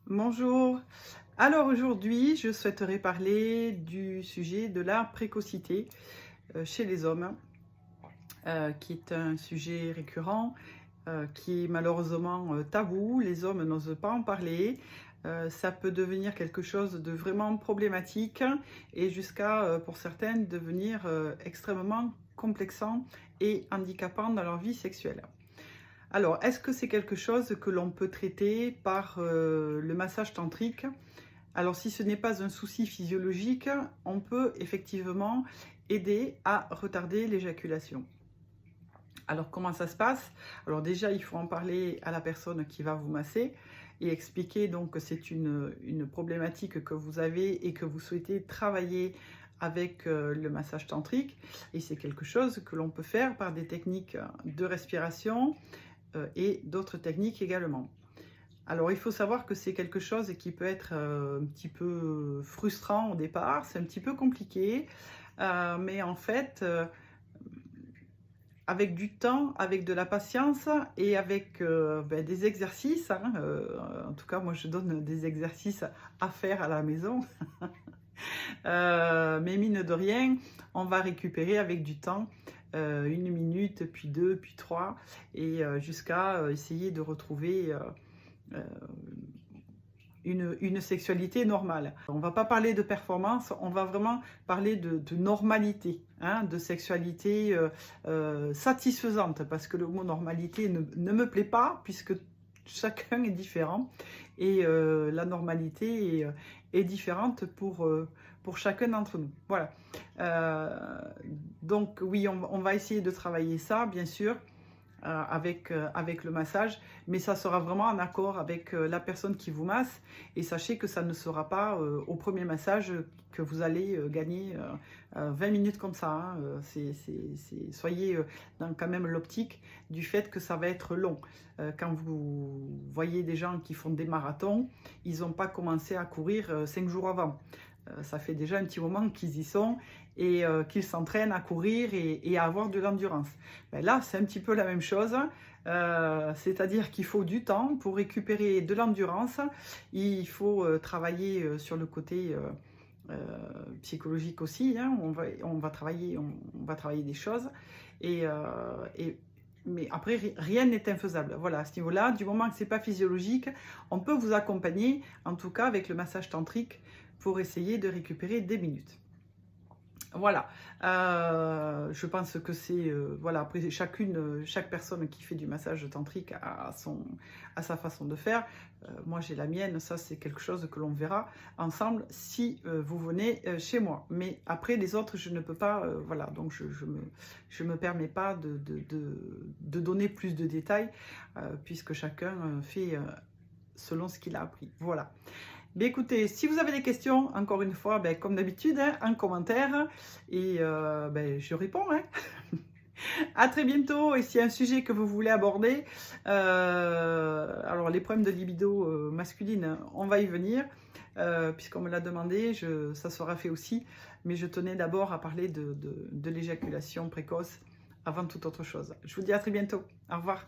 Bonjour. Alors aujourd'hui, je souhaiterais parler du sujet de la précocité chez les hommes, qui est un sujet récurrent, qui est malheureusement tabou. Les hommes n'osent pas en parler. Ça peut devenir quelque chose de vraiment problématique et jusqu'à, pour certaines, devenir extrêmement complexant et handicapant dans leur vie sexuelle. Alors, est-ce que c'est quelque chose que l'on peut traiter par le massage tantrique? Alors, si ce n'est pas un souci physiologique, on peut effectivement aider à retarder l'éjaculation. Alors, comment ça se passe? Alors déjà, il faut en parler à la personne qui va vous masser et expliquer donc que c'est une problématique que vous avez et que vous souhaitez travailler avec le massage tantrique. Et c'est quelque chose que l'on peut faire par des techniques de respiration, et d'autres techniques également. Alors il faut savoir que c'est quelque chose qui peut être un petit peu frustrant au départ, c'est un petit peu compliqué, mais en fait, avec du temps, avec de la patience et avec des exercices, hein, en tout cas moi je donne des exercices à faire à la maison, mais mine de rien, on va récupérer avec du temps, 1 minute, puis 2, puis 3, et jusqu'à essayer de retrouver euh, une sexualité normale. On ne va pas parler de performance, on va vraiment parler de normalité, hein, de sexualité satisfaisante, parce que le mot normalité ne me plaît pas, puisque chacun est différent, et la normalité est différente pour chacun d'entre nous. Voilà. Donc oui, on va essayer de travailler ça, bien sûr, avec le massage, mais ça sera vraiment en accord avec la personne qui vous masse, et sachez que ça ne sera pas au premier massage que vous allez gagner 20 minutes comme ça, hein. Soyez dans quand même l'optique du fait que ça va être long. Quand vous voyez des gens qui font des marathons, ils n'ont pas commencé à courir 5 jours avant. Ça fait déjà un petit moment qu'ils y sont et qu'ils s'entraînent à courir et à avoir de l'endurance. Ben là, c'est un petit peu la même chose, c'est-à-dire qu'il faut du temps pour récupérer de l'endurance. Il faut travailler sur le côté psychologique aussi, hein. On va travailler des choses, et, mais après, rien n'est infaisable. Voilà, à ce niveau-là, du moment que ce n'est pas physiologique, on peut vous accompagner, en tout cas avec le massage tantrique, pour essayer de récupérer des minutes. Voilà, je pense que c'est, voilà, après chaque personne qui fait du massage tantrique a sa façon de faire. Moi j'ai la mienne, ça c'est quelque chose que l'on verra ensemble si vous venez chez moi. Mais après les autres, je ne peux pas, voilà, donc je me permets pas de donner plus de détails, puisque chacun fait selon ce qu'il a appris. Voilà. Mais écoutez, si vous avez des questions, encore une fois, comme d'habitude, hein, en commentaire, et je réponds, hein. À très bientôt, et s'il y a un sujet que vous voulez aborder, alors les problèmes de libido masculine, on va y venir, puisqu'on me l'a demandé, ça sera fait aussi, mais je tenais d'abord à parler de l'éjaculation précoce avant toute autre chose. Je vous dis à très bientôt, au revoir.